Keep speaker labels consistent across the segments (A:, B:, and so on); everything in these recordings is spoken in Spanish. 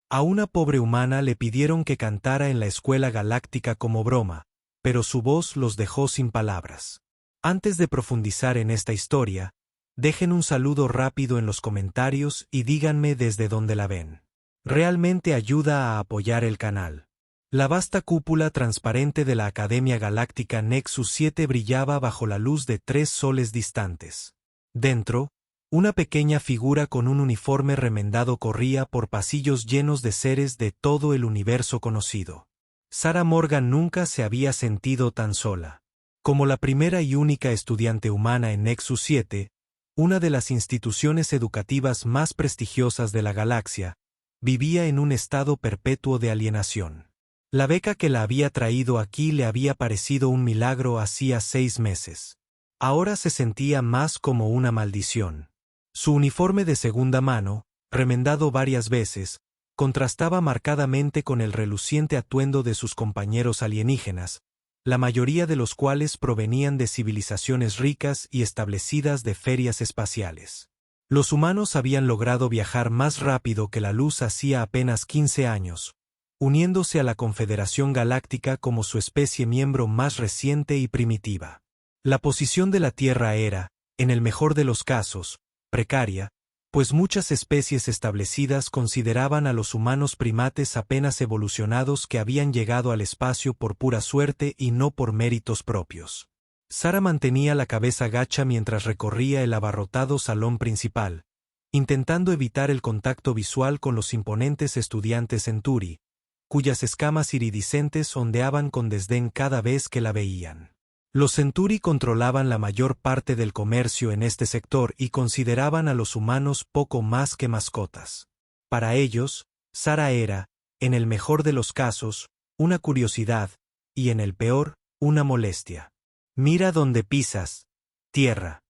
A: A una pobre humana le pidieron que cantara en la escuela galáctica como broma, pero su voz los dejó sin palabras. Antes de profundizar en esta historia, dejen un saludo rápido en los comentarios y díganme desde dónde la ven. Realmente ayuda a apoyar el canal. La vasta cúpula transparente de la Academia Galáctica Nexus 7 brillaba bajo la luz de 3 soles distantes. Dentro, una pequeña figura con un uniforme remendado corría por pasillos llenos de seres de todo el universo conocido. Sarah Morgan nunca se había sentido tan sola. Como la primera y única estudiante humana en Nexus 7, una de las instituciones educativas más prestigiosas de la galaxia, vivía en un estado perpetuo de alienación. La beca que la había traído aquí le había parecido un milagro hacía 6 meses. Ahora se sentía más como una maldición. Su uniforme de segunda mano, remendado varias veces, contrastaba marcadamente con el reluciente atuendo de sus compañeros alienígenas, la mayoría de los cuales provenían de civilizaciones ricas y establecidas de ferias espaciales. Los humanos habían logrado viajar más rápido que la luz hacía apenas 15 años, uniéndose a la Confederación Galáctica como su especie miembro más reciente y primitiva. La posición de la Tierra era, en el mejor de los casos, precaria, pues muchas especies establecidas consideraban a los humanos primates apenas evolucionados que habían llegado al espacio por pura suerte y no por méritos propios. Sarah mantenía la cabeza gacha mientras recorría el abarrotado salón principal, intentando evitar el contacto visual con los imponentes estudiantes Centauri, cuyas escamas iridiscentes ondeaban con desdén cada vez que la veían. Los Centauri controlaban la mayor parte del comercio en este sector y consideraban a los humanos poco más que mascotas. Para ellos, Sarah era, en el mejor de los casos, una curiosidad, y en el peor, una molestia. Mira dónde pisas, Tierra.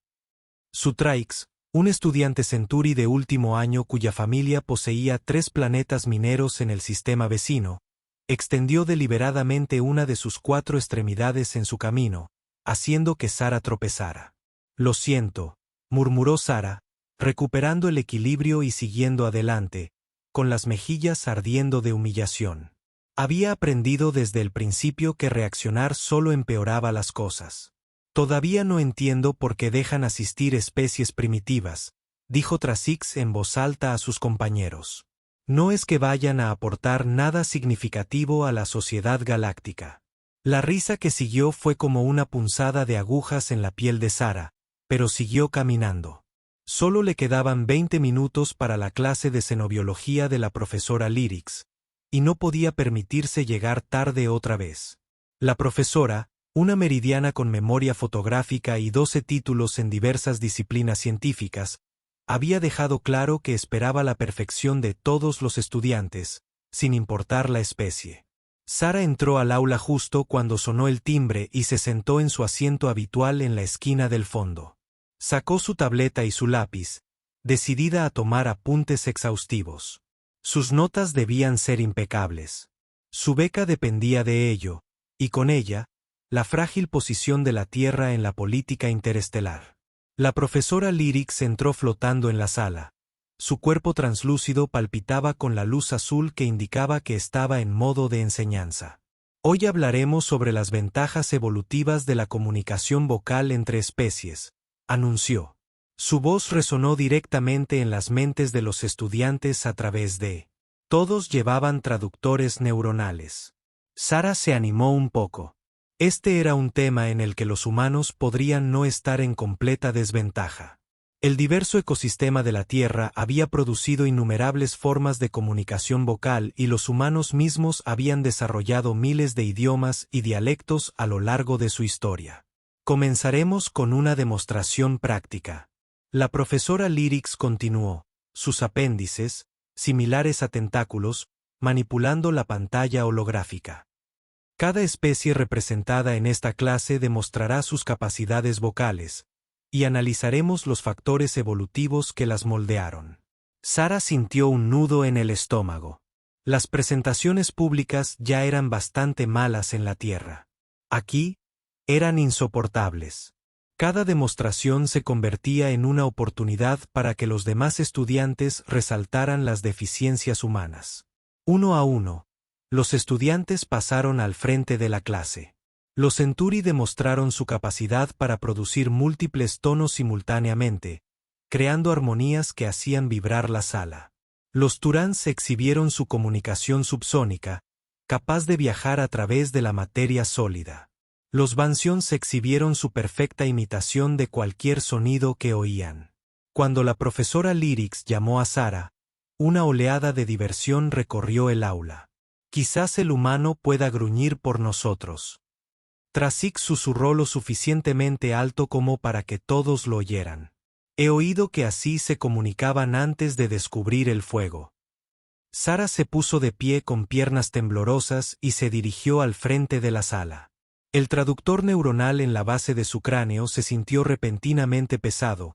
A: Sutraix, un estudiante Centauri de último año cuya familia poseía 3 planetas mineros en el sistema vecino, extendió deliberadamente una de sus 4 extremidades en su camino, haciendo que Sarah tropezara. Lo siento, murmuró Sarah, recuperando el equilibrio y siguiendo adelante, con las mejillas ardiendo de humillación. Había aprendido desde el principio que reaccionar solo empeoraba las cosas. Todavía no entiendo por qué dejan asistir especies primitivas, dijo Trasix en voz alta a sus compañeros. No es que vayan a aportar nada significativo a la sociedad galáctica. La risa que siguió fue como una punzada de agujas en la piel de Sarah, pero siguió caminando. Solo le quedaban 20 minutos para la clase de xenobiología de la profesora Lyrics, y no podía permitirse llegar tarde otra vez. La profesora, una meridiana con memoria fotográfica y 12 títulos en diversas disciplinas científicas, había dejado claro que esperaba la perfección de todos los estudiantes, sin importar la especie. Sarah entró al aula justo cuando sonó el timbre y se sentó en su asiento habitual en la esquina del fondo. Sacó su tableta y su lápiz, decidida a tomar apuntes exhaustivos. Sus notas debían ser impecables. Su beca dependía de ello, y con ella, la frágil posición de la Tierra en la política interestelar. La profesora Lyrics entró flotando en la sala. Su cuerpo translúcido palpitaba con la luz azul que indicaba que estaba en modo de enseñanza. Hoy hablaremos sobre las ventajas evolutivas de la comunicación vocal entre especies, anunció. Su voz resonó directamente en las mentes de los estudiantes a través de... Todos llevaban traductores neuronales. Sarah se animó un poco. Este era un tema en el que los humanos podrían no estar en completa desventaja. El diverso ecosistema de la Tierra había producido innumerables formas de comunicación vocal y los humanos mismos habían desarrollado miles de idiomas y dialectos a lo largo de su historia. Comenzaremos con una demostración práctica. La profesora Lyrics continuó, sus apéndices, similares a tentáculos, manipulando la pantalla holográfica. Cada especie representada en esta clase demostrará sus capacidades vocales, y analizaremos los factores evolutivos que las moldearon. Sarah sintió un nudo en el estómago. Las presentaciones públicas ya eran bastante malas en la Tierra. Aquí, eran insoportables. Cada demostración se convertía en una oportunidad para que los demás estudiantes resaltaran las deficiencias humanas. Uno a uno, los estudiantes pasaron al frente de la clase. Los Centuri demostraron su capacidad para producir múltiples tonos simultáneamente, creando armonías que hacían vibrar la sala. Los Turans exhibieron su comunicación subsónica, capaz de viajar a través de la materia sólida. Los Bansions exhibieron su perfecta imitación de cualquier sonido que oían. Cuando la profesora Lyrics llamó a Sara, una oleada de diversión recorrió el aula. Quizás el humano pueda gruñir por nosotros. Trasix susurró lo suficientemente alto como para que todos lo oyeran. He oído que así se comunicaban antes de descubrir el fuego. Sara se puso de pie con piernas temblorosas y se dirigió al frente de la sala. El traductor neuronal en la base de su cráneo se sintió repentinamente pesado,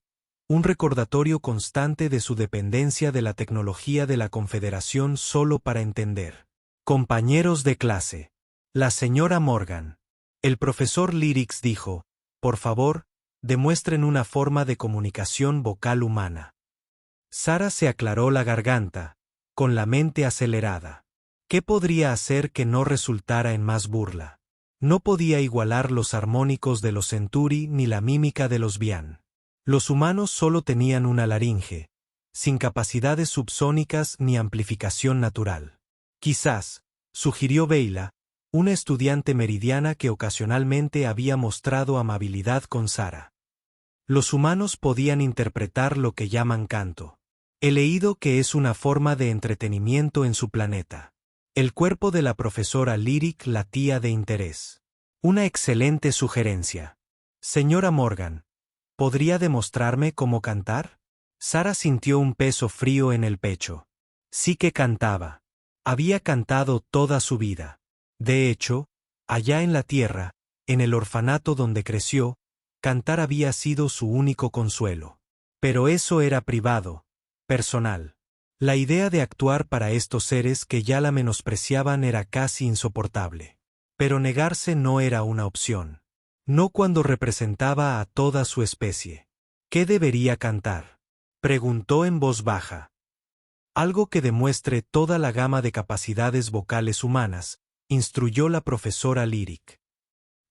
A: un recordatorio constante de su dependencia de la tecnología de la Confederación solo para entender. Compañeros de clase. La señora Morgan. El profesor Lyrics dijo, por favor, demuestren una forma de comunicación vocal humana. Sara se aclaró la garganta, con la mente acelerada. ¿Qué podría hacer que no resultara en más burla? No podía igualar los armónicos de los Centuri ni la mímica de los Bian. Los humanos solo tenían una laringe, sin capacidades subsónicas ni amplificación natural. Quizás, sugirió Beyla, una estudiante meridiana que ocasionalmente había mostrado amabilidad con Sara. Los humanos podían interpretar lo que llaman canto. He leído que es una forma de entretenimiento en su planeta. El cuerpo de la profesora Lyric latía de interés. Una excelente sugerencia. Señora Morgan, ¿podría demostrarme cómo cantar? Sara sintió un peso frío en el pecho. Sí que cantaba. Había cantado toda su vida. De hecho, allá en la tierra, en el orfanato donde creció, cantar había sido su único consuelo. Pero eso era privado, personal. La idea de actuar para estos seres que ya la menospreciaban era casi insoportable. Pero negarse no era una opción. No cuando representaba a toda su especie. ¿Qué debería cantar? Preguntó en voz baja. Algo que demuestre toda la gama de capacidades vocales humanas, instruyó la profesora Lyric.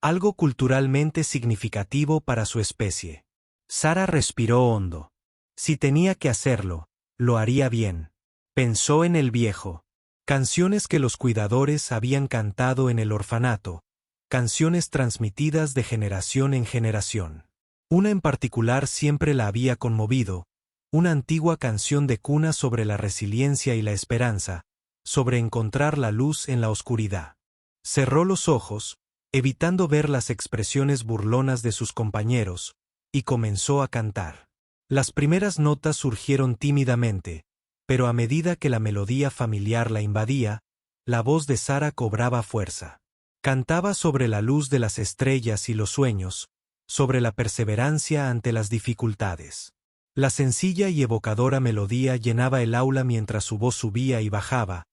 A: Algo culturalmente significativo para su especie. Sara respiró hondo. Si tenía que hacerlo, lo haría bien. Pensó en el viejo. Canciones que los cuidadores habían cantado en el orfanato, canciones transmitidas de generación en generación. Una en particular siempre la había conmovido, una antigua canción de cuna sobre la resiliencia y la esperanza, sobre encontrar la luz en la oscuridad. Cerró los ojos, evitando ver las expresiones burlonas de sus compañeros, y comenzó a cantar. Las primeras notas surgieron tímidamente, pero a medida que la melodía familiar la invadía, la voz de Sara cobraba fuerza. Cantaba sobre la luz de las estrellas y los sueños, sobre la perseverancia ante las dificultades. La sencilla y evocadora melodía llenaba el aula mientras su voz subía y bajaba,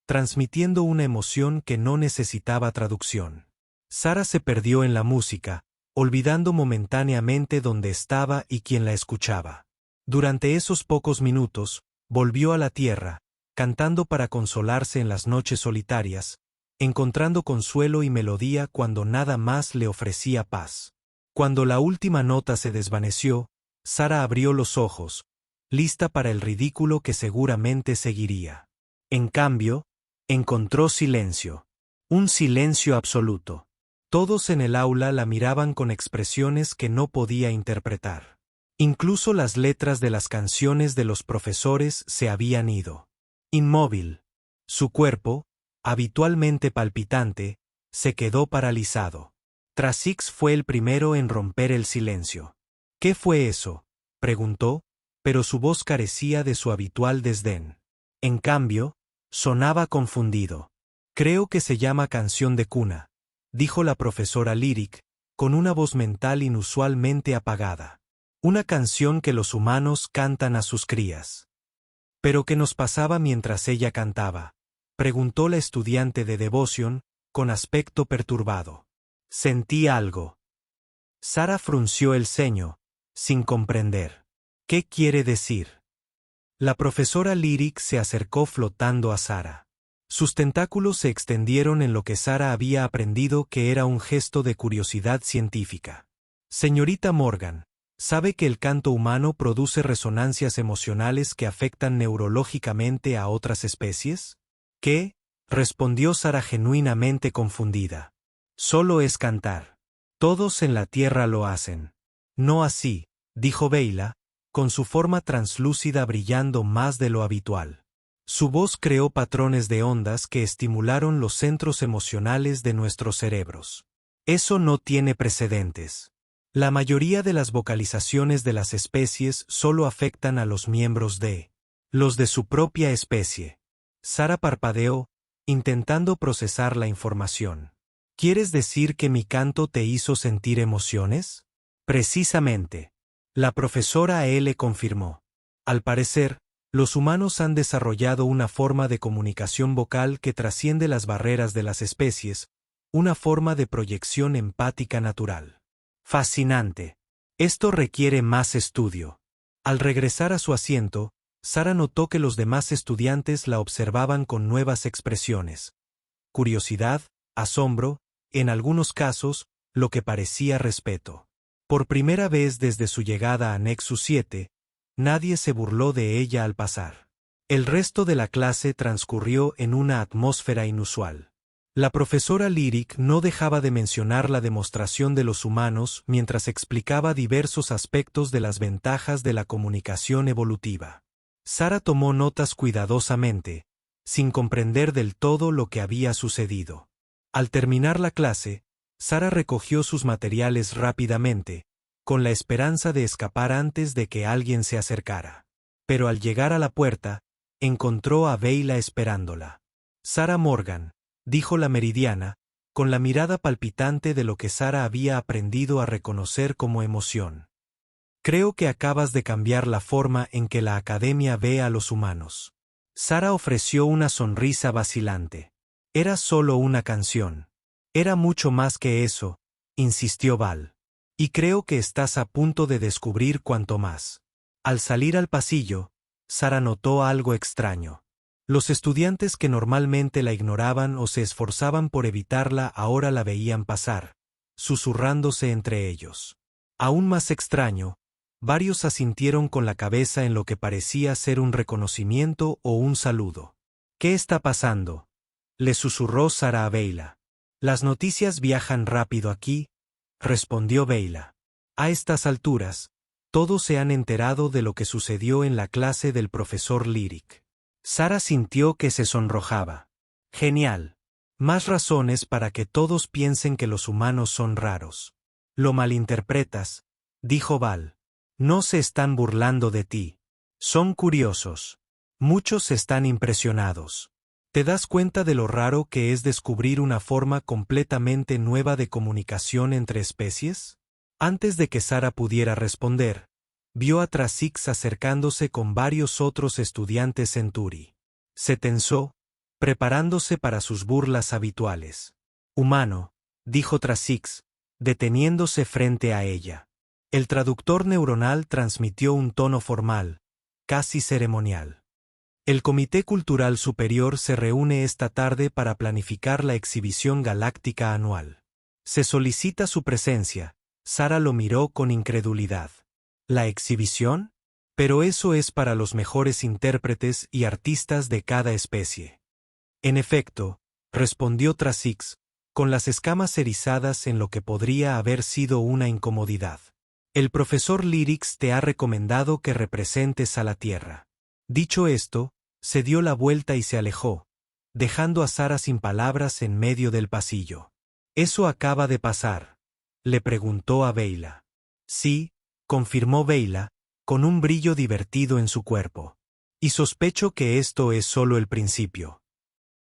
A: transmitiendo una emoción que no necesitaba traducción. Sara se perdió en la música, olvidando momentáneamente dónde estaba y quién la escuchaba. Durante esos pocos minutos, volvió a la tierra, cantando para consolarse en las noches solitarias, encontrando consuelo y melodía cuando nada más le ofrecía paz. Cuando la última nota se desvaneció, Sara abrió los ojos, lista para el ridículo que seguramente seguiría. En cambio, encontró silencio. Un silencio absoluto. Todos en el aula la miraban con expresiones que no podía interpretar. Incluso las letras de las canciones de los profesores se habían ido. Inmóvil. Su cuerpo, habitualmente palpitante, se quedó paralizado. Trasix fue el primero en romper el silencio. ¿Qué fue eso?, preguntó, pero su voz carecía de su habitual desdén. En cambio, sonaba confundido. Creo que se llama canción de cuna, dijo la profesora Lyric, con una voz mental inusualmente apagada. Una canción que los humanos cantan a sus crías. ¿Pero qué nos pasaba mientras ella cantaba?, preguntó la estudiante de Devotion, con aspecto perturbado. Sentí algo. Sara frunció el ceño, sin comprender. ¿Qué quiere decir? La profesora Lyric se acercó flotando a Sara. Sus tentáculos se extendieron en lo que Sara había aprendido que era un gesto de curiosidad científica. Señorita Morgan, ¿sabe que el canto humano produce resonancias emocionales que afectan neurológicamente a otras especies? ¿Qué? Respondió Sara genuinamente confundida. Solo es cantar. Todos en la Tierra lo hacen. No así, dijo Beyla, con su forma translúcida brillando más de lo habitual. Su voz creó patrones de ondas que estimularon los centros emocionales de nuestros cerebros. Eso no tiene precedentes. La mayoría de las vocalizaciones de las especies solo afectan a los miembros de los de su propia especie. Sara parpadeó, intentando procesar la información. ¿Quieres decir que mi canto te hizo sentir emociones? Precisamente. La profesora L confirmó. Al parecer, los humanos han desarrollado una forma de comunicación vocal que trasciende las barreras de las especies, una forma de proyección empática natural. Fascinante. Esto requiere más estudio. Al regresar a su asiento, Sara notó que los demás estudiantes la observaban con nuevas expresiones. Curiosidad, asombro, en algunos casos, lo que parecía respeto. Por primera vez desde su llegada a Nexus 7, nadie se burló de ella al pasar. El resto de la clase transcurrió en una atmósfera inusual. La profesora Lyric no dejaba de mencionar la demostración de los humanos mientras explicaba diversos aspectos de las ventajas de la comunicación evolutiva. Sara tomó notas cuidadosamente, sin comprender del todo lo que había sucedido. Al terminar la clase, Sara recogió sus materiales rápidamente, con la esperanza de escapar antes de que alguien se acercara. Pero al llegar a la puerta, encontró a Beyla esperándola. Sara Morgan, dijo la meridiana, con la mirada palpitante de lo que Sara había aprendido a reconocer como emoción. Creo que acabas de cambiar la forma en que la academia ve a los humanos. Sara ofreció una sonrisa vacilante. Era solo una canción. Era mucho más que eso, insistió Val. Y creo que estás a punto de descubrir cuanto más. Al salir al pasillo, Sara notó algo extraño. Los estudiantes que normalmente la ignoraban o se esforzaban por evitarla ahora la veían pasar, susurrándose entre ellos. Aún más extraño, varios asintieron con la cabeza en lo que parecía ser un reconocimiento o un saludo. ¿Qué está pasando?, le susurró Sara a Beyla. Las noticias viajan rápido aquí, respondió Beyla. A estas alturas, todos se han enterado de lo que sucedió en la clase del profesor Lyric. Sara sintió que se sonrojaba. Genial. Más razones para que todos piensen que los humanos son raros. Lo malinterpretas, dijo Val. No se están burlando de ti. Son curiosos. Muchos están impresionados. ¿Te das cuenta de lo raro que es descubrir una forma completamente nueva de comunicación entre especies? Antes de que Sara pudiera responder, vio a Trasix acercándose con varios otros estudiantes Centauri. Se tensó, preparándose para sus burlas habituales. Humano, dijo Trasix, deteniéndose frente a ella. El traductor neuronal transmitió un tono formal, casi ceremonial. El Comité Cultural Superior se reúne esta tarde para planificar la exhibición galáctica anual. Se solicita su presencia. Sara lo miró con incredulidad. ¿La exhibición? Pero eso es para los mejores intérpretes y artistas de cada especie. En efecto, respondió Trasix, con las escamas erizadas en lo que podría haber sido una incomodidad. El profesor Lyrics te ha recomendado que representes a la Tierra. Dicho esto, se dio la vuelta y se alejó, dejando a Sara sin palabras en medio del pasillo. ¿Eso acaba de pasar?, le preguntó a Beyla. Sí, confirmó Beyla, con un brillo divertido en su cuerpo. Y sospecho que esto es solo el principio.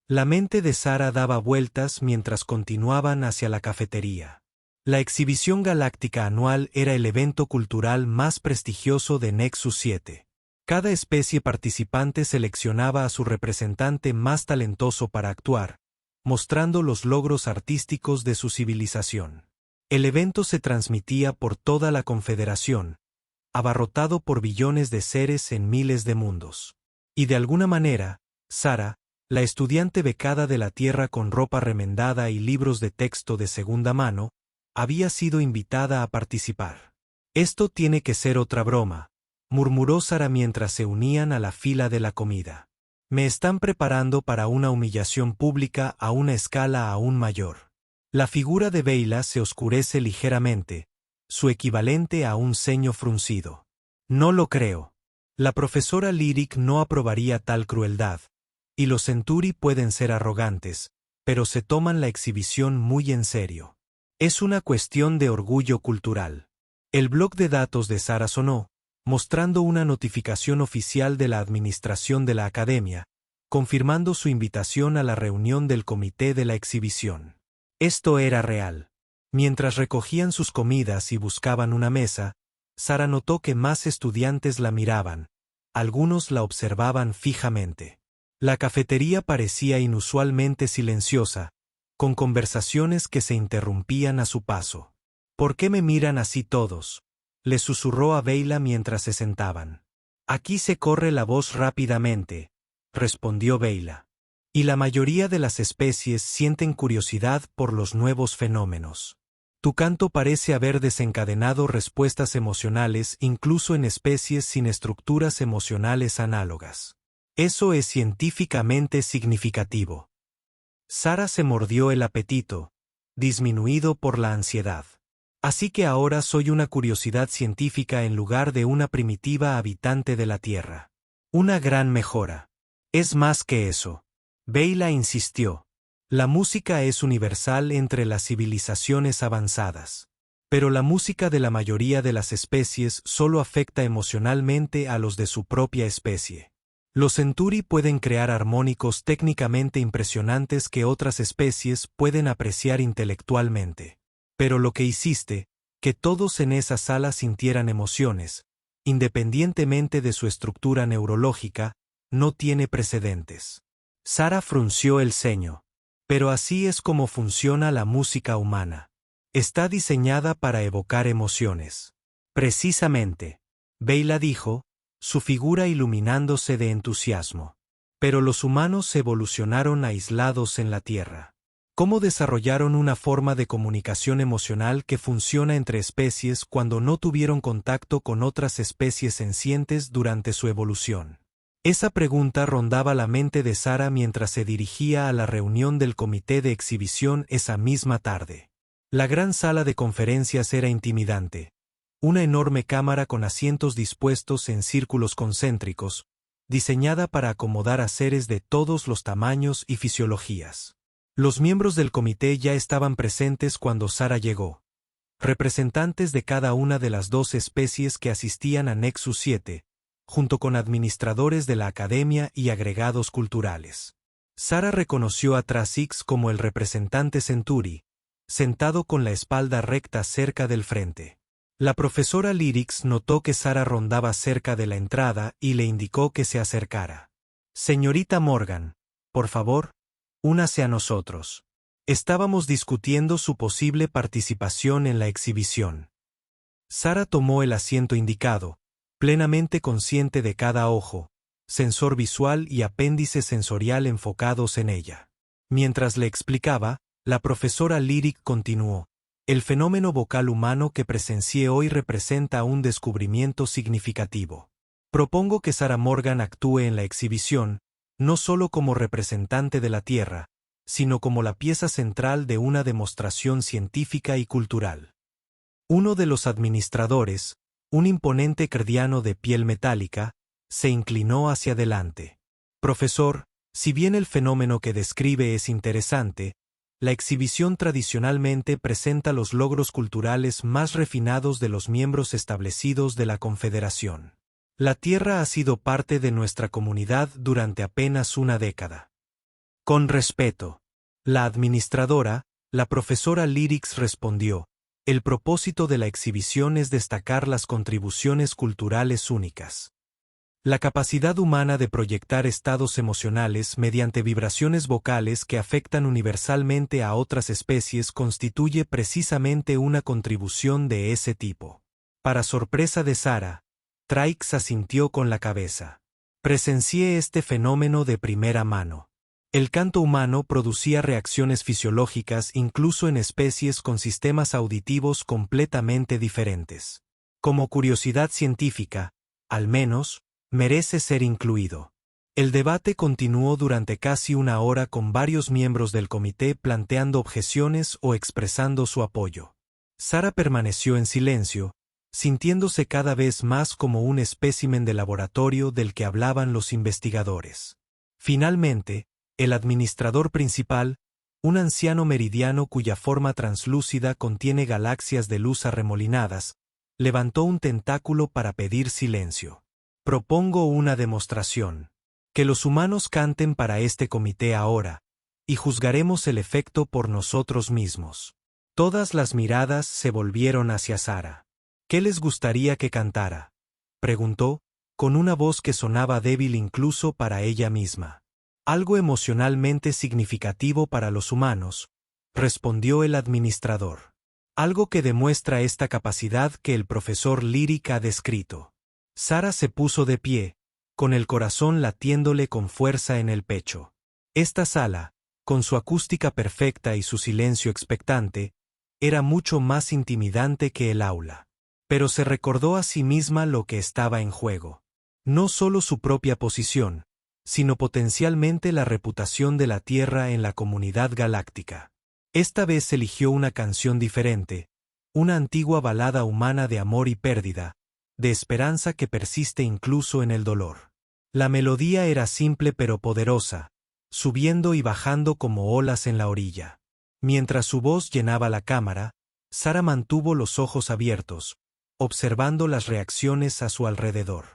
A: La mente de Sara daba vueltas mientras continuaban hacia la cafetería. La exhibición galáctica anual era el evento cultural más prestigioso de Nexus 7. Cada especie participante seleccionaba a su representante más talentoso para actuar, mostrando los logros artísticos de su civilización. El evento se transmitía por toda la Confederación, abarrotado por billones de seres en miles de mundos. Y de alguna manera, Sara, La estudiante becada de la Tierra con ropa remendada y libros de texto de segunda mano, había sido invitada a participar. Esto tiene que ser otra broma, murmuró Sara mientras se unían a la fila de la comida. Me están preparando para una humillación pública a una escala aún mayor. La figura de Beyla se oscurece ligeramente, su equivalente a un ceño fruncido. No lo creo. La profesora Lyric no aprobaría tal crueldad, y los Centuri pueden ser arrogantes, pero se toman la exhibición muy en serio. Es una cuestión de orgullo cultural. El bloc de datos de Sara sonó, mostrando una notificación oficial de la administración de la academia, confirmando su invitación a la reunión del comité de la exhibición. Esto era real. Mientras recogían sus comidas y buscaban una mesa, Sara notó que más estudiantes la miraban, algunos la observaban fijamente. La cafetería parecía inusualmente silenciosa, con conversaciones que se interrumpían a su paso. ¿Por qué me miran así todos?, le susurró a Beyla mientras se sentaban. Aquí se corre la voz rápidamente, respondió Beyla. Y la mayoría de las especies sienten curiosidad por los nuevos fenómenos. Tu canto parece haber desencadenado respuestas emocionales incluso en especies sin estructuras emocionales análogas. Eso es científicamente significativo. Sara se mordió el apetito, disminuido por la ansiedad. Así que ahora soy una curiosidad científica en lugar de una primitiva habitante de la Tierra. Una gran mejora. Es más que eso. Beyla insistió. La música es universal entre las civilizaciones avanzadas. Pero la música de la mayoría de las especies solo afecta emocionalmente a los de su propia especie. Los Centuri pueden crear armónicos técnicamente impresionantes que otras especies pueden apreciar intelectualmente. Pero lo que hiciste, que todos en esa sala sintieran emociones, independientemente de su estructura neurológica, no tiene precedentes. Sara frunció el ceño. Pero así es como funciona la música humana. Está diseñada para evocar emociones. Precisamente. Beyla dijo, su figura iluminándose de entusiasmo. Pero los humanos evolucionaron aislados en la Tierra. ¿Cómo desarrollaron una forma de comunicación emocional que funciona entre especies cuando no tuvieron contacto con otras especies sencientes durante su evolución? Esa pregunta rondaba la mente de Sara mientras se dirigía a la reunión del comité de exhibición esa misma tarde. La gran sala de conferencias era intimidante. Una enorme cámara con asientos dispuestos en círculos concéntricos, diseñada para acomodar a seres de todos los tamaños y fisiologías. Los miembros del comité ya estaban presentes cuando Sara llegó. Representantes de cada una de las 2 especies que asistían a Nexus 7, junto con administradores de la academia y agregados culturales. Sara reconoció a Trasix como el representante Centuri, sentado con la espalda recta cerca del frente. La profesora Lyrics notó que Sara rondaba cerca de la entrada y le indicó que se acercara. Señorita Morgan, por favor, únase a nosotros. Estábamos discutiendo su posible participación en la exhibición. Sara tomó el asiento indicado, plenamente consciente de cada ojo, sensor visual y apéndice sensorial enfocados en ella. Mientras le explicaba, la profesora Lyric continuó. El fenómeno vocal humano que presencié hoy representa un descubrimiento significativo. Propongo que Sara Morgan actúe en la exhibición, no solo como representante de la Tierra, sino como la pieza central de una demostración científica y cultural. Uno de los administradores, un imponente crediano de piel metálica, se inclinó hacia adelante. Profesor, si bien el fenómeno que describe es interesante, la exhibición tradicionalmente presenta los logros culturales más refinados de los miembros establecidos de la Confederación. La Tierra ha sido parte de nuestra comunidad durante apenas una década. Con respeto. La administradora, la profesora Lyrics respondió, el propósito de la exhibición es destacar las contribuciones culturales únicas. La capacidad humana de proyectar estados emocionales mediante vibraciones vocales que afectan universalmente a otras especies constituye precisamente una contribución de ese tipo. Para sorpresa de Sara, Traix asintió con la cabeza. Presencié este fenómeno de primera mano. El canto humano producía reacciones fisiológicas incluso en especies con sistemas auditivos completamente diferentes. Como curiosidad científica, al menos, merece ser incluido. El debate continuó durante casi una hora con varios miembros del comité planteando objeciones o expresando su apoyo. Sara permaneció en silencio, sintiéndose cada vez más como un espécimen de laboratorio del que hablaban los investigadores. Finalmente, el administrador principal, un anciano meridiano cuya forma translúcida contiene galaxias de luz arremolinadas, levantó un tentáculo para pedir silencio. Propongo una demostración. Que los humanos canten para este comité ahora, y juzgaremos el efecto por nosotros mismos. Todas las miradas se volvieron hacia Sara. ¿Qué les gustaría que cantara?, preguntó, con una voz que sonaba débil incluso para ella misma. Algo emocionalmente significativo para los humanos, respondió el administrador. Algo que demuestra esta capacidad que el profesor Lyric ha descrito. Sara se puso de pie, con el corazón latiéndole con fuerza en el pecho. Esta sala, con su acústica perfecta y su silencio expectante, era mucho más intimidante que el aula. Pero se recordó a sí misma lo que estaba en juego. No solo su propia posición, sino potencialmente la reputación de la Tierra en la comunidad galáctica. Esta vez eligió una canción diferente, una antigua balada humana de amor y pérdida, de esperanza que persiste incluso en el dolor. La melodía era simple pero poderosa, subiendo y bajando como olas en la orilla. Mientras su voz llenaba la cámara, Sara mantuvo los ojos abiertos, observando las reacciones a su alrededor.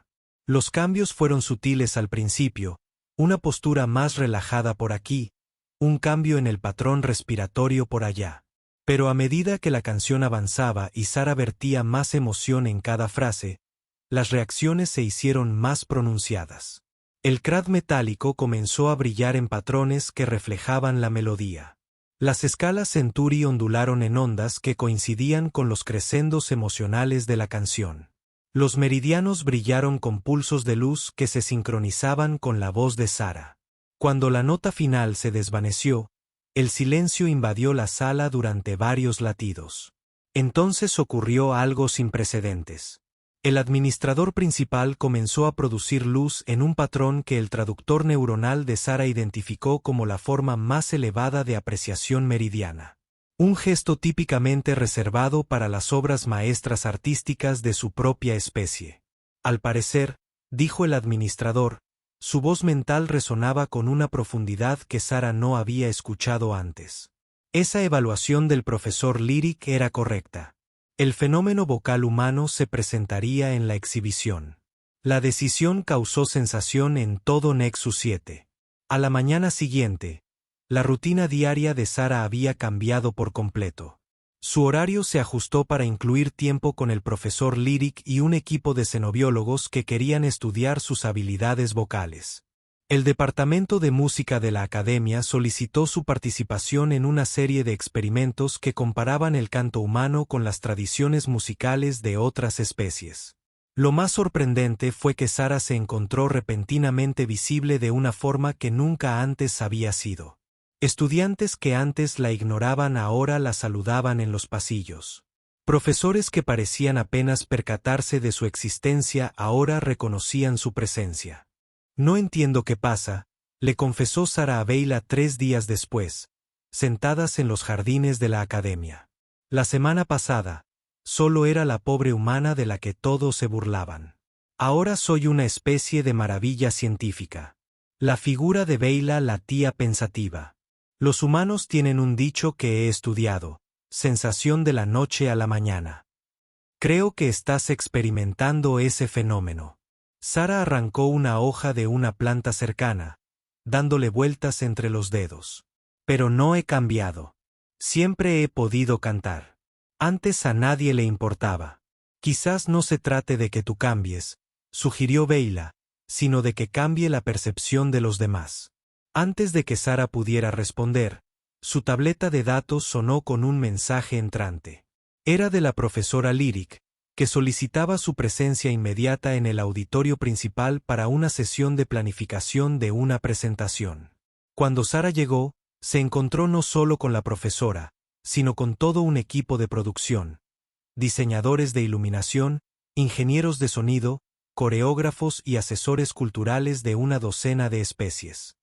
A: Los cambios fueron sutiles al principio, una postura más relajada por aquí, un cambio en el patrón respiratorio por allá. Pero a medida que la canción avanzaba y Sara vertía más emoción en cada frase, las reacciones se hicieron más pronunciadas. El crad metálico comenzó a brillar en patrones que reflejaban la melodía. Las escalas Centuri ondularon en ondas que coincidían con los crescendos emocionales de la canción. Los meridianos brillaron con pulsos de luz que se sincronizaban con la voz de Sara. Cuando la nota final se desvaneció, el silencio invadió la sala durante varios latidos. Entonces ocurrió algo sin precedentes. El administrador principal comenzó a producir luz en un patrón que el traductor neuronal de Sara identificó como la forma más elevada de apreciación meridiana. Un gesto típicamente reservado para las obras maestras artísticas de su propia especie. Al parecer, dijo el administrador, su voz mental resonaba con una profundidad que Sara no había escuchado antes. Esa evaluación del profesor Lyric era correcta. El fenómeno vocal humano se presentaría en la exhibición. La decisión causó sensación en todo Nexus 7. A la mañana siguiente, la rutina diaria de Sara había cambiado por completo. Su horario se ajustó para incluir tiempo con el profesor Lyric y un equipo de xenobiólogos que querían estudiar sus habilidades vocales. El departamento de música de la academia solicitó su participación en una serie de experimentos que comparaban el canto humano con las tradiciones musicales de otras especies. Lo más sorprendente fue que Sara se encontró repentinamente visible de una forma que nunca antes había sido. Estudiantes que antes la ignoraban ahora la saludaban en los pasillos. Profesores que parecían apenas percatarse de su existencia ahora reconocían su presencia. No entiendo qué pasa, le confesó Sara a Beyla 3 días después, sentadas en los jardines de la academia. La semana pasada, solo era la pobre humana de la que todos se burlaban. Ahora soy una especie de maravilla científica. La figura de Beyla latía pensativa. Los humanos tienen un dicho que he estudiado, sensación de la noche a la mañana. Creo que estás experimentando ese fenómeno. Sara arrancó una hoja de una planta cercana, dándole vueltas entre los dedos. Pero no he cambiado. Siempre he podido cantar. Antes a nadie le importaba. Quizás no se trate de que tú cambies, sugirió Beyla, sino de que cambie la percepción de los demás. Antes de que Sara pudiera responder, su tableta de datos sonó con un mensaje entrante. Era de la profesora Lyric, que solicitaba su presencia inmediata en el auditorio principal para una sesión de planificación de una presentación. Cuando Sara llegó, se encontró no solo con la profesora, sino con todo un equipo de producción, diseñadores de iluminación, ingenieros de sonido, coreógrafos y asesores culturales de una docena de especies.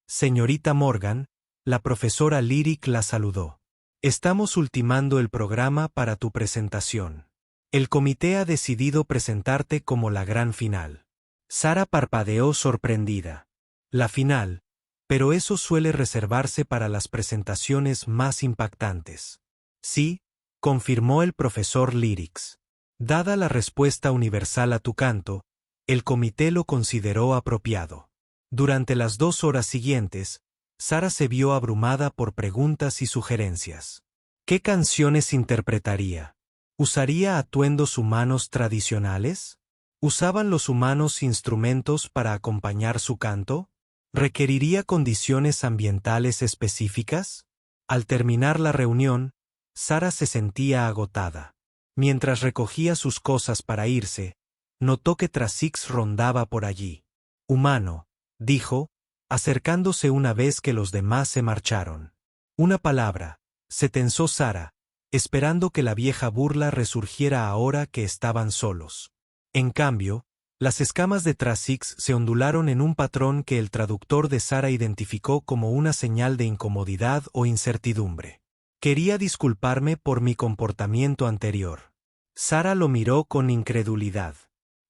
A: Señorita Morgan, la profesora Lyric la saludó. Estamos ultimando el programa para tu presentación. El comité ha decidido presentarte como la gran final. Sara parpadeó sorprendida. La final, pero eso suele reservarse para las presentaciones más impactantes. Sí, confirmó el profesor Lyrics. Dada la respuesta universal a tu canto, el comité lo consideró apropiado. Durante las 2 horas siguientes, Sara se vio abrumada por preguntas y sugerencias. ¿Qué canciones interpretaría? ¿Usaría atuendos humanos tradicionales? ¿Usaban los humanos instrumentos para acompañar su canto? ¿Requeriría condiciones ambientales específicas? Al terminar la reunión, Sara se sentía agotada. Mientras recogía sus cosas para irse, notó que Trasix rondaba por allí. Humano, dijo, acercándose una vez que los demás se marcharon. Una palabra, se tensó Sara, esperando que la vieja burla resurgiera ahora que estaban solos. En cambio, las escamas de Trasix se ondularon en un patrón que el traductor de Sara identificó como una señal de incomodidad o incertidumbre. Quería disculparme por mi comportamiento anterior. Sara lo miró con incredulidad.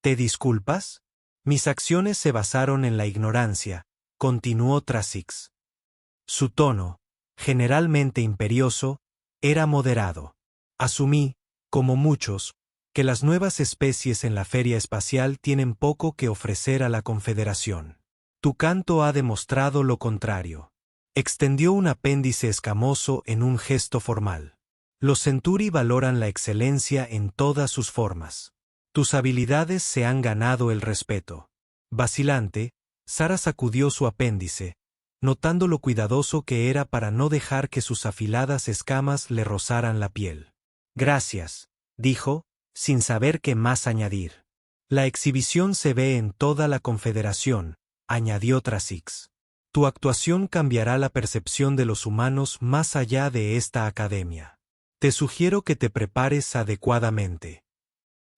A: ¿Te disculpas? Mis acciones se basaron en la ignorancia, continuó Trasix. Su tono, generalmente imperioso, era moderado. Asumí, como muchos, que las nuevas especies en la feria espacial tienen poco que ofrecer a la Confederación. Tu canto ha demostrado lo contrario. Extendió un apéndice escamoso en un gesto formal. Los Centauri valoran la excelencia en todas sus formas. Tus habilidades se han ganado el respeto. Vacilante, Sara sacudió su apéndice, notando lo cuidadoso que era para no dejar que sus afiladas escamas le rozaran la piel. Gracias, dijo, sin saber qué más añadir. La exhibición se ve en toda la Confederación, añadió Trasix. Tu actuación cambiará la percepción de los humanos más allá de esta academia. Te sugiero que te prepares adecuadamente.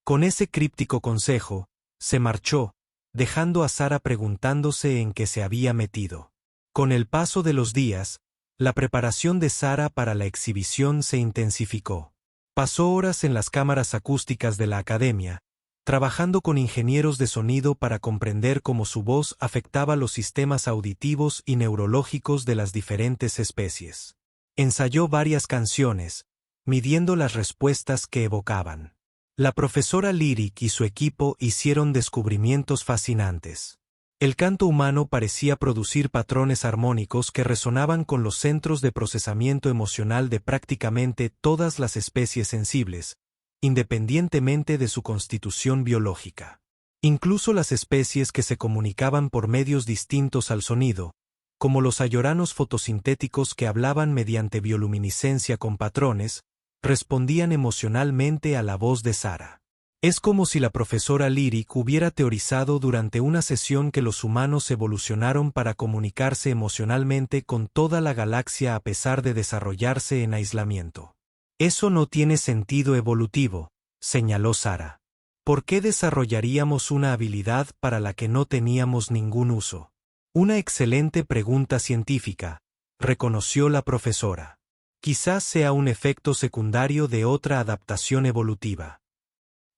A: Con ese críptico consejo, se marchó, dejando a Sara preguntándose en qué se había metido. Con el paso de los días, la preparación de Sara para la exhibición se intensificó. Pasó horas en las cámaras acústicas de la academia, trabajando con ingenieros de sonido para comprender cómo su voz afectaba los sistemas auditivos y neurológicos de las diferentes especies. Ensayó varias canciones, midiendo las respuestas que evocaban. La profesora Lyric y su equipo hicieron descubrimientos fascinantes. El canto humano parecía producir patrones armónicos que resonaban con los centros de procesamiento emocional de prácticamente todas las especies sensibles, independientemente de su constitución biológica. Incluso las especies que se comunicaban por medios distintos al sonido, como los ayoranos fotosintéticos que hablaban mediante bioluminiscencia con patrones, respondían emocionalmente a la voz de Sara. Es como si la profesora Lyric hubiera teorizado durante una sesión que los humanos evolucionaron para comunicarse emocionalmente con toda la galaxia a pesar de desarrollarse en aislamiento. Eso no tiene sentido evolutivo, señaló Sara. ¿Por qué desarrollaríamos una habilidad para la que no teníamos ningún uso? Una excelente pregunta científica, reconoció la profesora. Quizás sea un efecto secundario de otra adaptación evolutiva.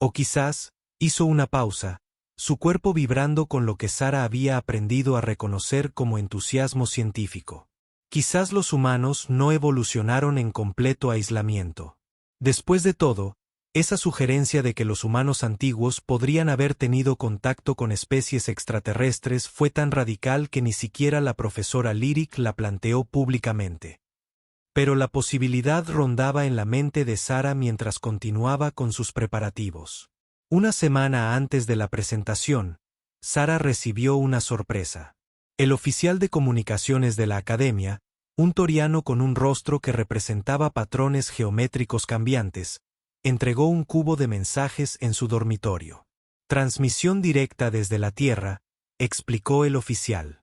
A: O quizás, hizo una pausa, su cuerpo vibrando con lo que Sara había aprendido a reconocer como entusiasmo científico. Quizás los humanos no evolucionaron en completo aislamiento. Después de todo, esa sugerencia de que los humanos antiguos podrían haber tenido contacto con especies extraterrestres fue tan radical que ni siquiera la profesora Lyric la planteó públicamente. Pero la posibilidad rondaba en la mente de Sara mientras continuaba con sus preparativos. Una semana antes de la presentación, Sara recibió una sorpresa. El oficial de comunicaciones de la academia, un toriano con un rostro que representaba patrones geométricos cambiantes, entregó un cubo de mensajes en su dormitorio. Transmisión directa desde la Tierra, explicó el oficial.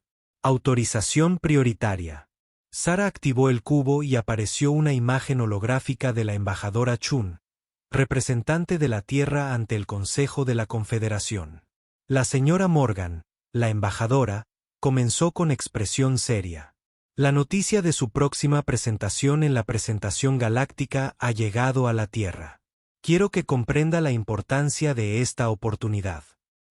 A: Autorización prioritaria. Sara activó el cubo y apareció una imagen holográfica de la embajadora Chun, representante de la Tierra ante el Consejo de la Confederación. La señora Morgan, la embajadora, comenzó con expresión seria. La noticia de su próxima presentación en la presentación galáctica ha llegado a la Tierra. Quiero que comprenda la importancia de esta oportunidad.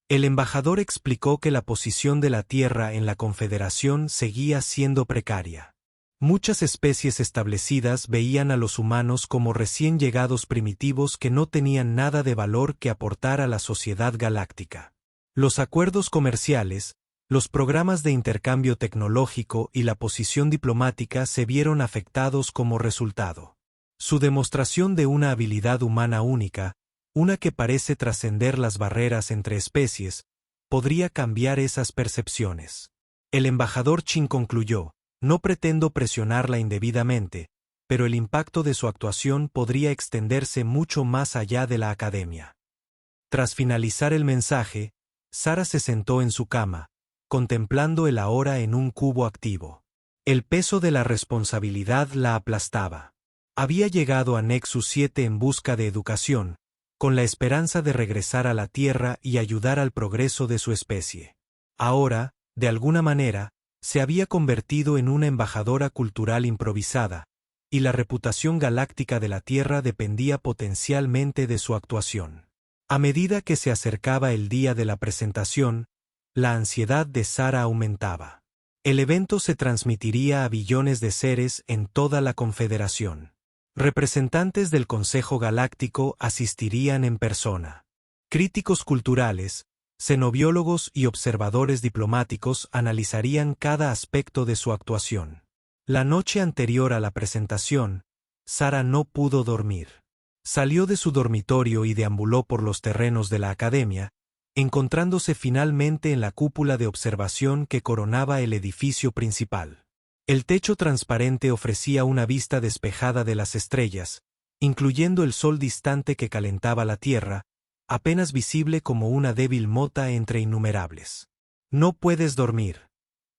A: El embajador explicó que la posición de la Tierra en la Confederación seguía siendo precaria. Muchas especies establecidas veían a los humanos como recién llegados primitivos que no tenían nada de valor que aportar a la sociedad galáctica. Los acuerdos comerciales, los programas de intercambio tecnológico y la posición diplomática se vieron afectados como resultado. Su demostración de una habilidad humana única, una que parece trascender las barreras entre especies, podría cambiar esas percepciones. El embajador Chin concluyó: no pretendo presionarla indebidamente, pero el impacto de su actuación podría extenderse mucho más allá de la academia. Tras finalizar el mensaje, Sara se sentó en su cama, contemplando el ahora en un cubo activo. El peso de la responsabilidad la aplastaba. Había llegado a Nexus 7 en busca de educación, con la esperanza de regresar a la Tierra y ayudar al progreso de su especie. Ahora, de alguna manera, se había convertido en una embajadora cultural improvisada, y la reputación galáctica de la Tierra dependía potencialmente de su actuación. A medida que se acercaba el día de la presentación, la ansiedad de Sara aumentaba. El evento se transmitiría a billones de seres en toda la Confederación. Representantes del Consejo Galáctico asistirían en persona. Críticos culturales, xenobiólogos y observadores diplomáticos analizarían cada aspecto de su actuación. La noche anterior a la presentación, Sara no pudo dormir. Salió de su dormitorio y deambuló por los terrenos de la academia, encontrándose finalmente en la cúpula de observación que coronaba el edificio principal. El techo transparente ofrecía una vista despejada de las estrellas, incluyendo el sol distante que calentaba la Tierra, apenas visible como una débil mota entre innumerables. ¿No puedes dormir?,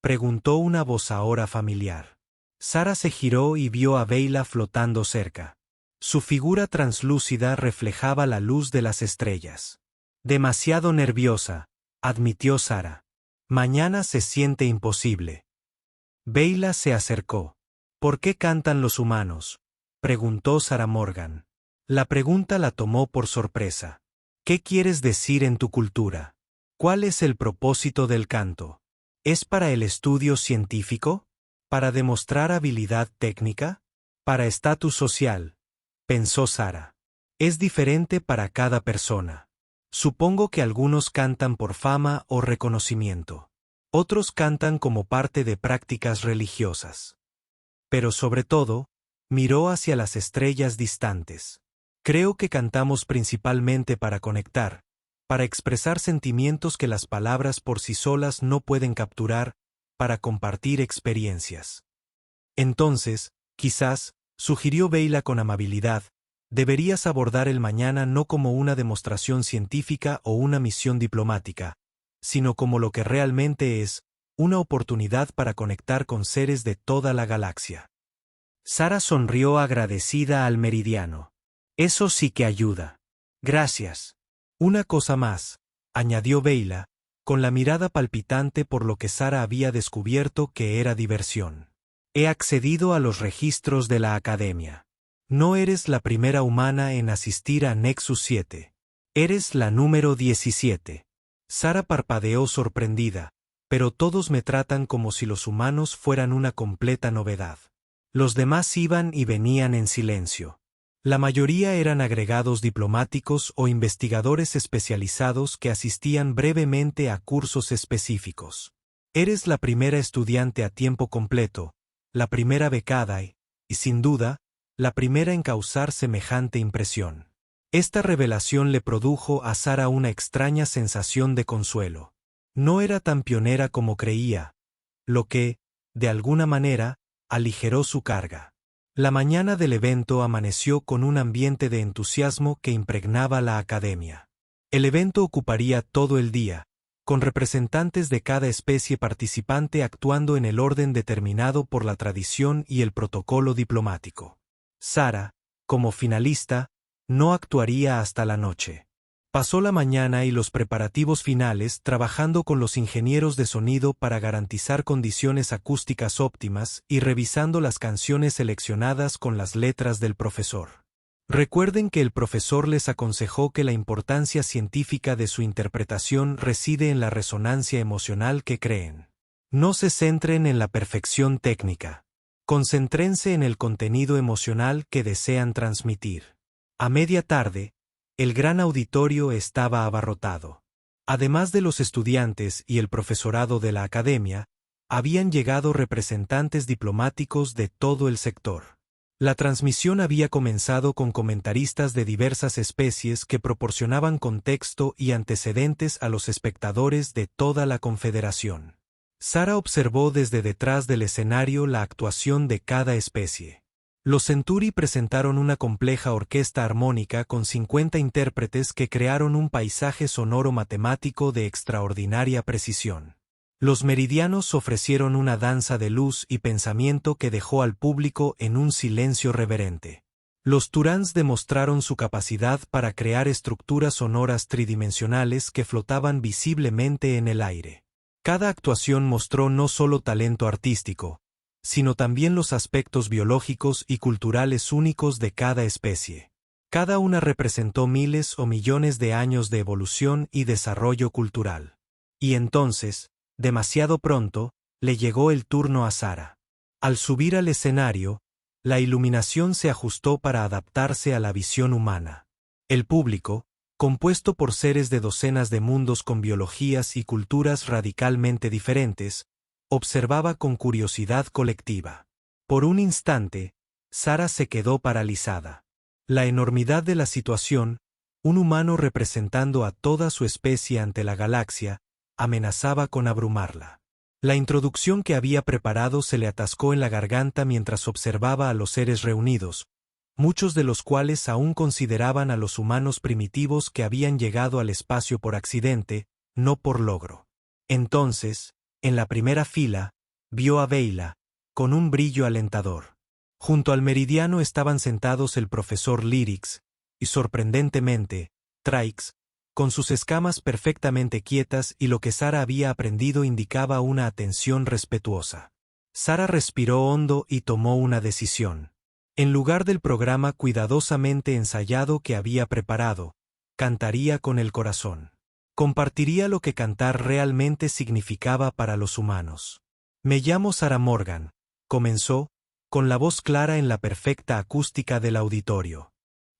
A: preguntó una voz ahora familiar. Sara se giró y vio a Beyla flotando cerca. Su figura translúcida reflejaba la luz de las estrellas. Demasiado nerviosa, admitió Sara. Mañana se siente imposible. Beyla se acercó. ¿Por qué cantan los humanos?, preguntó Sara Morgan. La pregunta la tomó por sorpresa. ¿Qué quieres decir en tu cultura? ¿Cuál es el propósito del canto? ¿Es para el estudio científico? ¿Para demostrar habilidad técnica? ¿Para estatus social?, pensó Sara. Es diferente para cada persona. Supongo que algunos cantan por fama o reconocimiento. Otros cantan como parte de prácticas religiosas. Pero sobre todo, miró hacia las estrellas distantes. Creo que cantamos principalmente para conectar, para expresar sentimientos que las palabras por sí solas no pueden capturar, para compartir experiencias. Entonces, quizás, sugirió Beyla con amabilidad, deberías abordar el mañana no como una demostración científica o una misión diplomática, sino como lo que realmente es, una oportunidad para conectar con seres de toda la galaxia. Sara sonrió agradecida al meridiano. Eso sí que ayuda. Gracias. Una cosa más, añadió Beyla, con la mirada palpitante por lo que Sara había descubierto que era diversión. He accedido a los registros de la Academia. No eres la primera humana en asistir a Nexus 7. Eres la número 17. Sara parpadeó sorprendida, pero todos me tratan como si los humanos fueran una completa novedad. Los demás iban y venían en silencio. La mayoría eran agregados diplomáticos o investigadores especializados que asistían brevemente a cursos específicos. Eres la primera estudiante a tiempo completo, la primera becada y, sin duda, la primera en causar semejante impresión. Esta revelación le produjo a Sara una extraña sensación de consuelo. No era tan pionera como creía, lo que, de alguna manera, aligeró su carga. La mañana del evento amaneció con un ambiente de entusiasmo que impregnaba la academia. El evento ocuparía todo el día, con representantes de cada especie participante actuando en el orden determinado por la tradición y el protocolo diplomático. Sara, como finalista, no actuaría hasta la noche. Pasó la mañana y los preparativos finales trabajando con los ingenieros de sonido para garantizar condiciones acústicas óptimas y revisando las canciones seleccionadas con las letras del profesor. Recuerden que el profesor les aconsejó que la importancia científica de su interpretación reside en la resonancia emocional que creen. No se centren en la perfección técnica. Concéntrense en el contenido emocional que desean transmitir. A media tarde, el gran auditorio estaba abarrotado. Además de los estudiantes y el profesorado de la academia, habían llegado representantes diplomáticos de todo el sector. La transmisión había comenzado con comentaristas de diversas especies que proporcionaban contexto y antecedentes a los espectadores de toda la Confederación. Sara observó desde detrás del escenario la actuación de cada especie. Los Centuri presentaron una compleja orquesta armónica con 50 intérpretes que crearon un paisaje sonoro matemático de extraordinaria precisión. Los Meridianos ofrecieron una danza de luz y pensamiento que dejó al público en un silencio reverente. Los Turans demostraron su capacidad para crear estructuras sonoras tridimensionales que flotaban visiblemente en el aire. Cada actuación mostró no solo talento artístico, sino también los aspectos biológicos y culturales únicos de cada especie. Cada una representó miles o millones de años de evolución y desarrollo cultural. Y entonces, demasiado pronto, le llegó el turno a Sara. Al subir al escenario, la iluminación se ajustó para adaptarse a la visión humana. El público, compuesto por seres de docenas de mundos con biologías y culturas radicalmente diferentes, observaba con curiosidad colectiva. Por un instante, Sara se quedó paralizada. La enormidad de la situación, un humano representando a toda su especie ante la galaxia, amenazaba con abrumarla. La introducción que había preparado se le atascó en la garganta mientras observaba a los seres reunidos, muchos de los cuales aún consideraban a los humanos primitivos que habían llegado al espacio por accidente, no por logro. Entonces, en la primera fila, vio a Beyla, con un brillo alentador. Junto al meridiano estaban sentados el profesor Lyrics, y sorprendentemente, Trix, con sus escamas perfectamente quietas y lo que Sara había aprendido indicaba una atención respetuosa. Sara respiró hondo y tomó una decisión. En lugar del programa cuidadosamente ensayado que había preparado, cantaría con el corazón. Compartiría lo que cantar realmente significaba para los humanos. Me llamo Sara Morgan, comenzó, con la voz clara en la perfecta acústica del auditorio.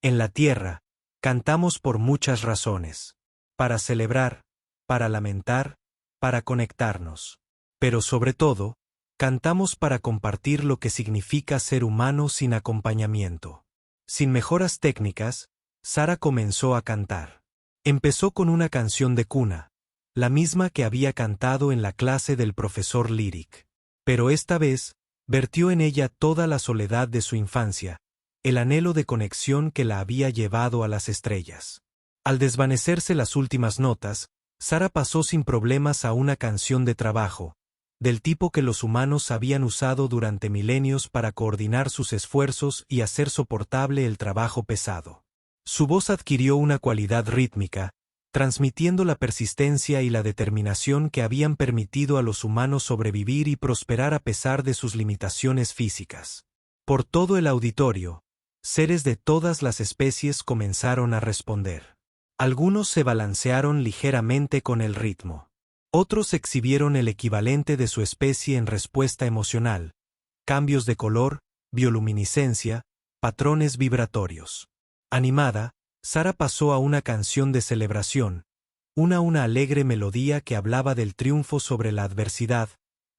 A: En la Tierra, cantamos por muchas razones. Para celebrar, para lamentar, para conectarnos. Pero sobre todo, cantamos para compartir lo que significa ser humano sin acompañamiento. Sin mejoras técnicas, Sara comenzó a cantar. Empezó con una canción de cuna, la misma que había cantado en la clase del profesor Lyric. Pero esta vez, vertió en ella toda la soledad de su infancia, el anhelo de conexión que la había llevado a las estrellas. Al desvanecerse las últimas notas, Sara pasó sin problemas a una canción de trabajo, del tipo que los humanos habían usado durante milenios para coordinar sus esfuerzos y hacer soportable el trabajo pesado. Su voz adquirió una cualidad rítmica, transmitiendo la persistencia y la determinación que habían permitido a los humanos sobrevivir y prosperar a pesar de sus limitaciones físicas. Por todo el auditorio, seres de todas las especies comenzaron a responder. Algunos se balancearon ligeramente con el ritmo. Otros exhibieron el equivalente de su especie en respuesta emocional, cambios de color, bioluminiscencia, patrones vibratorios. Animada, Sara pasó a una canción de celebración, una alegre melodía que hablaba del triunfo sobre la adversidad,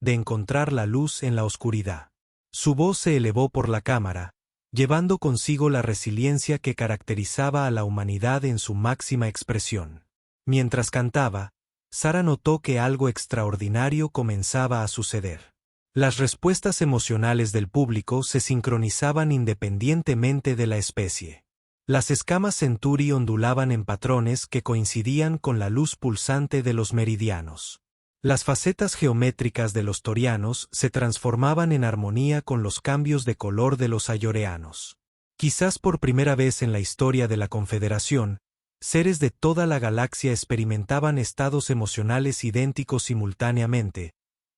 A: de encontrar la luz en la oscuridad. Su voz se elevó por la cámara, llevando consigo la resiliencia que caracterizaba a la humanidad en su máxima expresión. Mientras cantaba, Sara notó que algo extraordinario comenzaba a suceder. Las respuestas emocionales del público se sincronizaban independientemente de la especie. Las escamas Centauri ondulaban en patrones que coincidían con la luz pulsante de los meridianos. Las facetas geométricas de los torianos se transformaban en armonía con los cambios de color de los ayoreanos. Quizás por primera vez en la historia de la Confederación, seres de toda la galaxia experimentaban estados emocionales idénticos simultáneamente,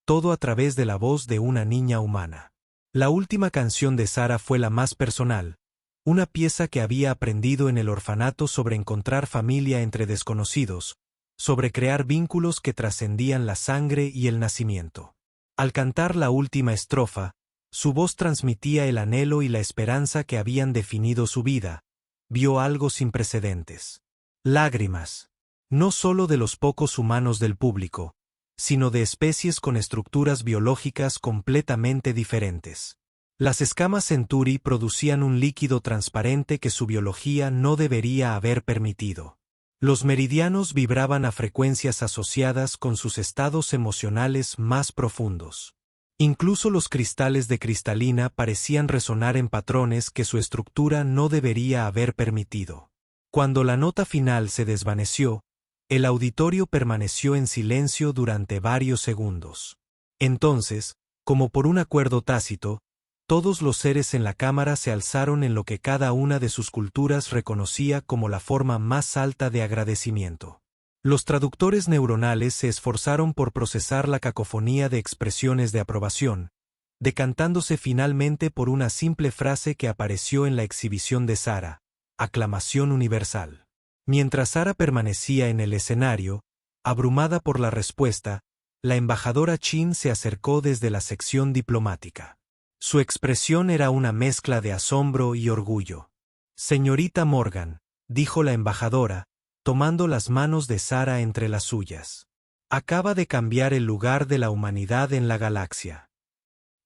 A: todo a través de la voz de una niña humana. La última canción de Sara fue la más personal, una pieza que había aprendido en el orfanato sobre encontrar familia entre desconocidos, sobre crear vínculos que trascendían la sangre y el nacimiento. Al cantar la última estrofa, su voz transmitía el anhelo y la esperanza que habían definido su vida. Vio algo sin precedentes. Lágrimas. No solo de los pocos humanos del público, sino de especies con estructuras biológicas completamente diferentes. Las escamas Centauri producían un líquido transparente que su biología no debería haber permitido. Los meridianos vibraban a frecuencias asociadas con sus estados emocionales más profundos. Incluso los cristales de cristalina parecían resonar en patrones que su estructura no debería haber permitido. Cuando la nota final se desvaneció, el auditorio permaneció en silencio durante varios segundos. Entonces, como por un acuerdo tácito, todos los seres en la cámara se alzaron en lo que cada una de sus culturas reconocía como la forma más alta de agradecimiento. Los traductores neuronales se esforzaron por procesar la cacofonía de expresiones de aprobación, decantándose finalmente por una simple frase que apareció en la exhibición de Sara: aclamación universal. Mientras Sara permanecía en el escenario, abrumada por la respuesta, la embajadora Chin se acercó desde la sección diplomática. Su expresión era una mezcla de asombro y orgullo. «Señorita Morgan», dijo la embajadora, tomando las manos de Sara entre las suyas. «Acaba de cambiar el lugar de la humanidad en la galaxia».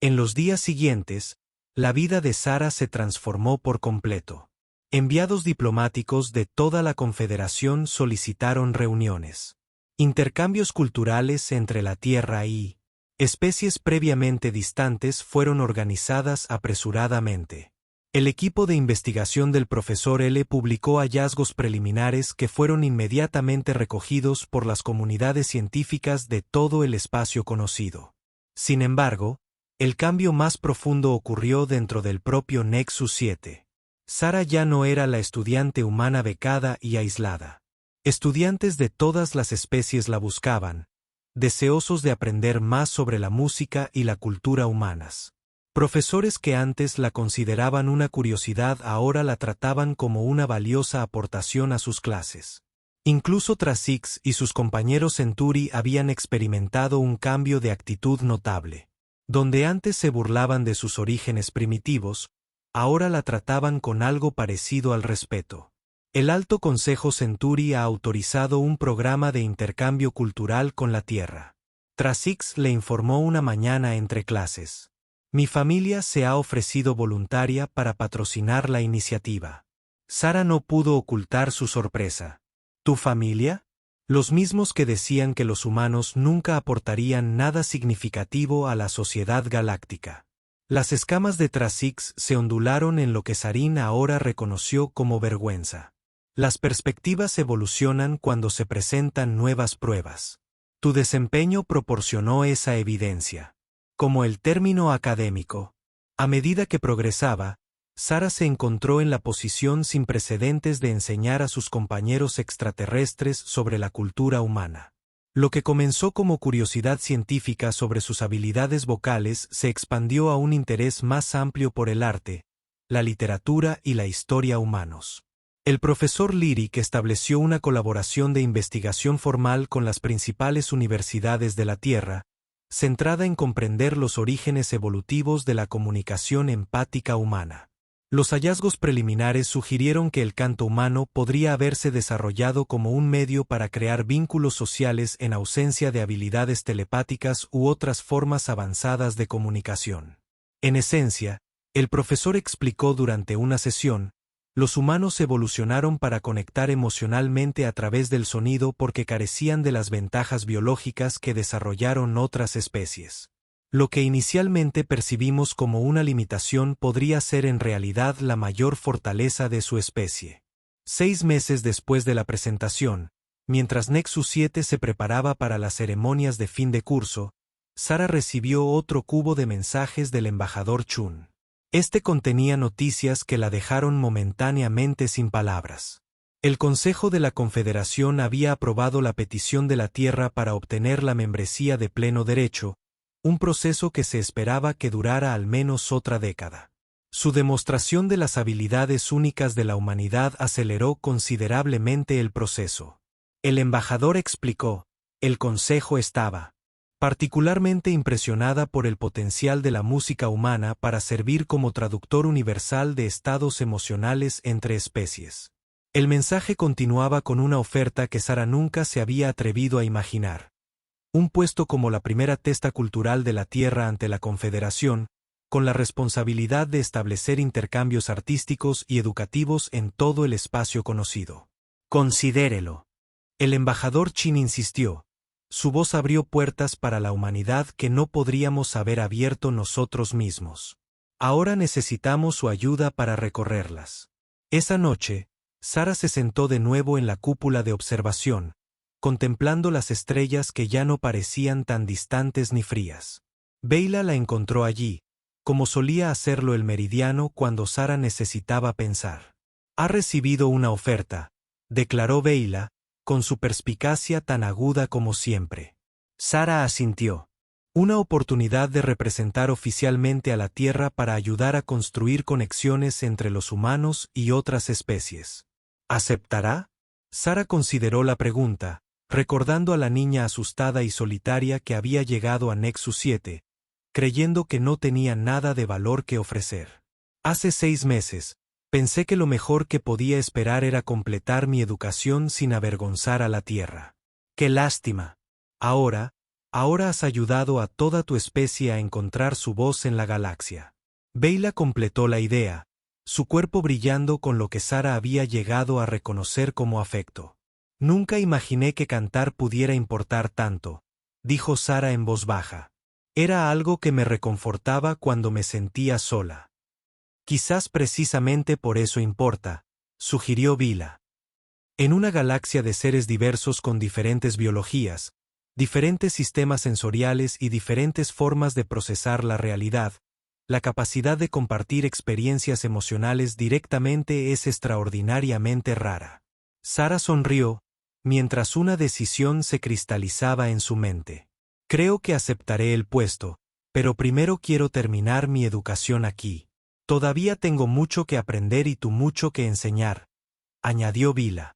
A: En los días siguientes, la vida de Sara se transformó por completo. Enviados diplomáticos de toda la Confederación solicitaron reuniones. Intercambios culturales entre la Tierra y especies previamente distantes fueron organizadas apresuradamente. El equipo de investigación del profesor L publicó hallazgos preliminares que fueron inmediatamente recogidos por las comunidades científicas de todo el espacio conocido. Sin embargo, el cambio más profundo ocurrió dentro del propio Nexus 7. Sara ya no era la estudiante humana becada y aislada. Estudiantes de todas las especies la buscaban, deseosos de aprender más sobre la música y la cultura humanas. Profesores que antes la consideraban una curiosidad ahora la trataban como una valiosa aportación a sus clases. Incluso Trasix y sus compañeros Centauri habían experimentado un cambio de actitud notable. Donde antes se burlaban de sus orígenes primitivos, ahora la trataban con algo parecido al respeto. El Alto Consejo Centauri ha autorizado un programa de intercambio cultural con la Tierra. Trasix le informó una mañana entre clases. Mi familia se ha ofrecido voluntaria para patrocinar la iniciativa. Sara no pudo ocultar su sorpresa. ¿Tu familia? Los mismos que decían que los humanos nunca aportarían nada significativo a la sociedad galáctica. Las escamas de Trasix se ondularon en lo que Sarin ahora reconoció como vergüenza. Las perspectivas evolucionan cuando se presentan nuevas pruebas. Tu desempeño proporcionó esa evidencia. Como el término académico. A medida que progresaba, Sara se encontró en la posición sin precedentes de enseñar a sus compañeros extraterrestres sobre la cultura humana. Lo que comenzó como curiosidad científica sobre sus habilidades vocales se expandió a un interés más amplio por el arte, la literatura y la historia humanos. El profesor Lyric estableció una colaboración de investigación formal con las principales universidades de la Tierra, centrada en comprender los orígenes evolutivos de la comunicación empática humana. Los hallazgos preliminares sugirieron que el canto humano podría haberse desarrollado como un medio para crear vínculos sociales en ausencia de habilidades telepáticas u otras formas avanzadas de comunicación. En esencia, el profesor explicó durante una sesión, los humanos evolucionaron para conectar emocionalmente a través del sonido porque carecían de las ventajas biológicas que desarrollaron otras especies. Lo que inicialmente percibimos como una limitación podría ser en realidad la mayor fortaleza de su especie. 6 meses después de la presentación, mientras Nexus 7 se preparaba para las ceremonias de fin de curso, Sara recibió otro cubo de mensajes del embajador Chun. Este contenía noticias que la dejaron momentáneamente sin palabras. El Consejo de la Confederación había aprobado la petición de la Tierra para obtener la membresía de pleno derecho, un proceso que se esperaba que durara al menos otra década. Su demostración de las habilidades únicas de la humanidad aceleró considerablemente el proceso. El embajador explicó, el Consejo estaba particularmente impresionada por el potencial de la música humana para servir como traductor universal de estados emocionales entre especies. El mensaje continuaba con una oferta que Sara nunca se había atrevido a imaginar. Un puesto como la primera testa cultural de la Tierra ante la Confederación, con la responsabilidad de establecer intercambios artísticos y educativos en todo el espacio conocido. Considérelo. El embajador Chin insistió. Su voz abrió puertas para la humanidad que no podríamos haber abierto nosotros mismos. Ahora necesitamos su ayuda para recorrerlas. Esa noche, Sara se sentó de nuevo en la cúpula de observación, contemplando las estrellas que ya no parecían tan distantes ni frías. Beyla la encontró allí, como solía hacerlo el meridiano cuando Sara necesitaba pensar. «Ha recibido una oferta», declaró Beyla, con su perspicacia tan aguda como siempre. Sara asintió. Una oportunidad de representar oficialmente a la Tierra para ayudar a construir conexiones entre los humanos y otras especies. ¿Aceptará? Sara consideró la pregunta, recordando a la niña asustada y solitaria que había llegado a Nexus 7, creyendo que no tenía nada de valor que ofrecer. Hace 6 meses, pensé que lo mejor que podía esperar era completar mi educación sin avergonzar a la Tierra. ¡Qué lástima! Ahora has ayudado a toda tu especie a encontrar su voz en la galaxia. Beyla completó la idea, su cuerpo brillando con lo que Sara había llegado a reconocer como afecto. Nunca imaginé que cantar pudiera importar tanto, dijo Sara en voz baja. Era algo que me reconfortaba cuando me sentía sola. Quizás precisamente por eso importa, sugirió Beyla. En una galaxia de seres diversos con diferentes biologías, diferentes sistemas sensoriales y diferentes formas de procesar la realidad, la capacidad de compartir experiencias emocionales directamente es extraordinariamente rara. Sara sonrió, mientras una decisión se cristalizaba en su mente. Creo que aceptaré el puesto, pero primero quiero terminar mi educación aquí. Todavía tengo mucho que aprender y tú mucho que enseñar, añadió Beyla.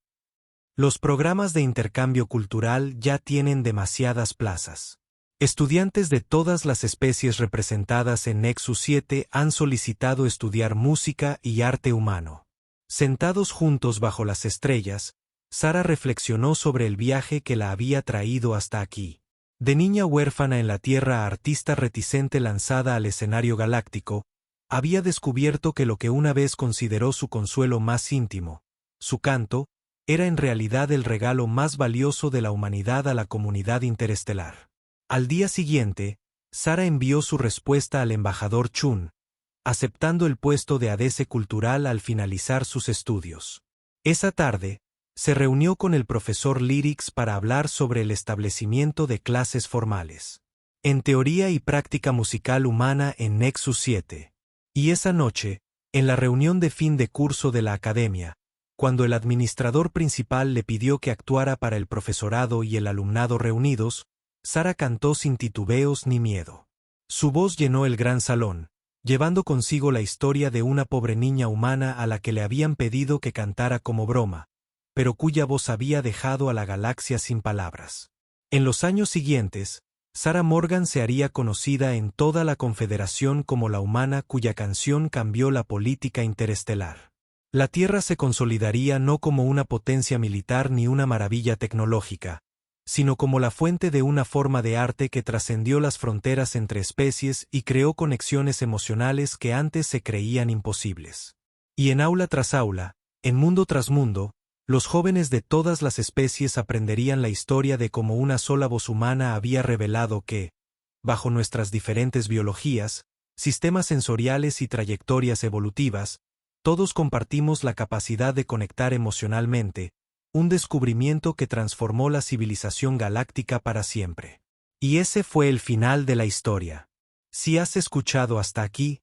A: Los programas de intercambio cultural ya tienen demasiadas plazas. Estudiantes de todas las especies representadas en Nexus 7 han solicitado estudiar música y arte humano. Sentados juntos bajo las estrellas, Sara reflexionó sobre el viaje que la había traído hasta aquí. De niña huérfana en la Tierra a artista reticente lanzada al escenario galáctico, había descubierto que lo que una vez consideró su consuelo más íntimo, su canto, era en realidad el regalo más valioso de la humanidad a la comunidad interestelar. Al día siguiente, Sara envió su respuesta al embajador Chun, aceptando el puesto de adese cultural al finalizar sus estudios. Esa tarde, se reunió con el profesor Lyrics para hablar sobre el establecimiento de clases formales en teoría y práctica musical humana en Nexus 7. Y esa noche, en la reunión de fin de curso de la academia, cuando el administrador principal le pidió que actuara para el profesorado y el alumnado reunidos, Sara cantó sin titubeos ni miedo. Su voz llenó el gran salón, llevando consigo la historia de una pobre niña humana a la que le habían pedido que cantara como broma, pero cuya voz había dejado a la galaxia sin palabras. En los años siguientes, Sara Morgan se haría conocida en toda la Confederación como la humana cuya canción cambió la política interestelar. La Tierra se consolidaría no como una potencia militar ni una maravilla tecnológica, sino como la fuente de una forma de arte que trascendió las fronteras entre especies y creó conexiones emocionales que antes se creían imposibles. Y en aula tras aula, en mundo tras mundo, los jóvenes de todas las especies aprenderían la historia de cómo una sola voz humana había revelado que, bajo nuestras diferentes biologías, sistemas sensoriales y trayectorias evolutivas, todos compartimos la capacidad de conectar emocionalmente, un descubrimiento que transformó la civilización galáctica para siempre. Y ese fue el final de la historia. Si has escuchado hasta aquí,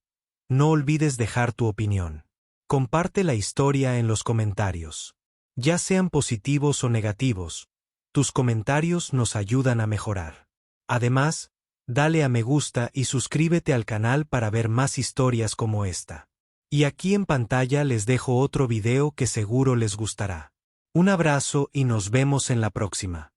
A: no olvides dejar tu opinión. Comparte la historia en los comentarios. Ya sean positivos o negativos, tus comentarios nos ayudan a mejorar. Además, dale a me gusta y suscríbete al canal para ver más historias como esta. Y aquí en pantalla les dejo otro video que seguro les gustará. Un abrazo y nos vemos en la próxima.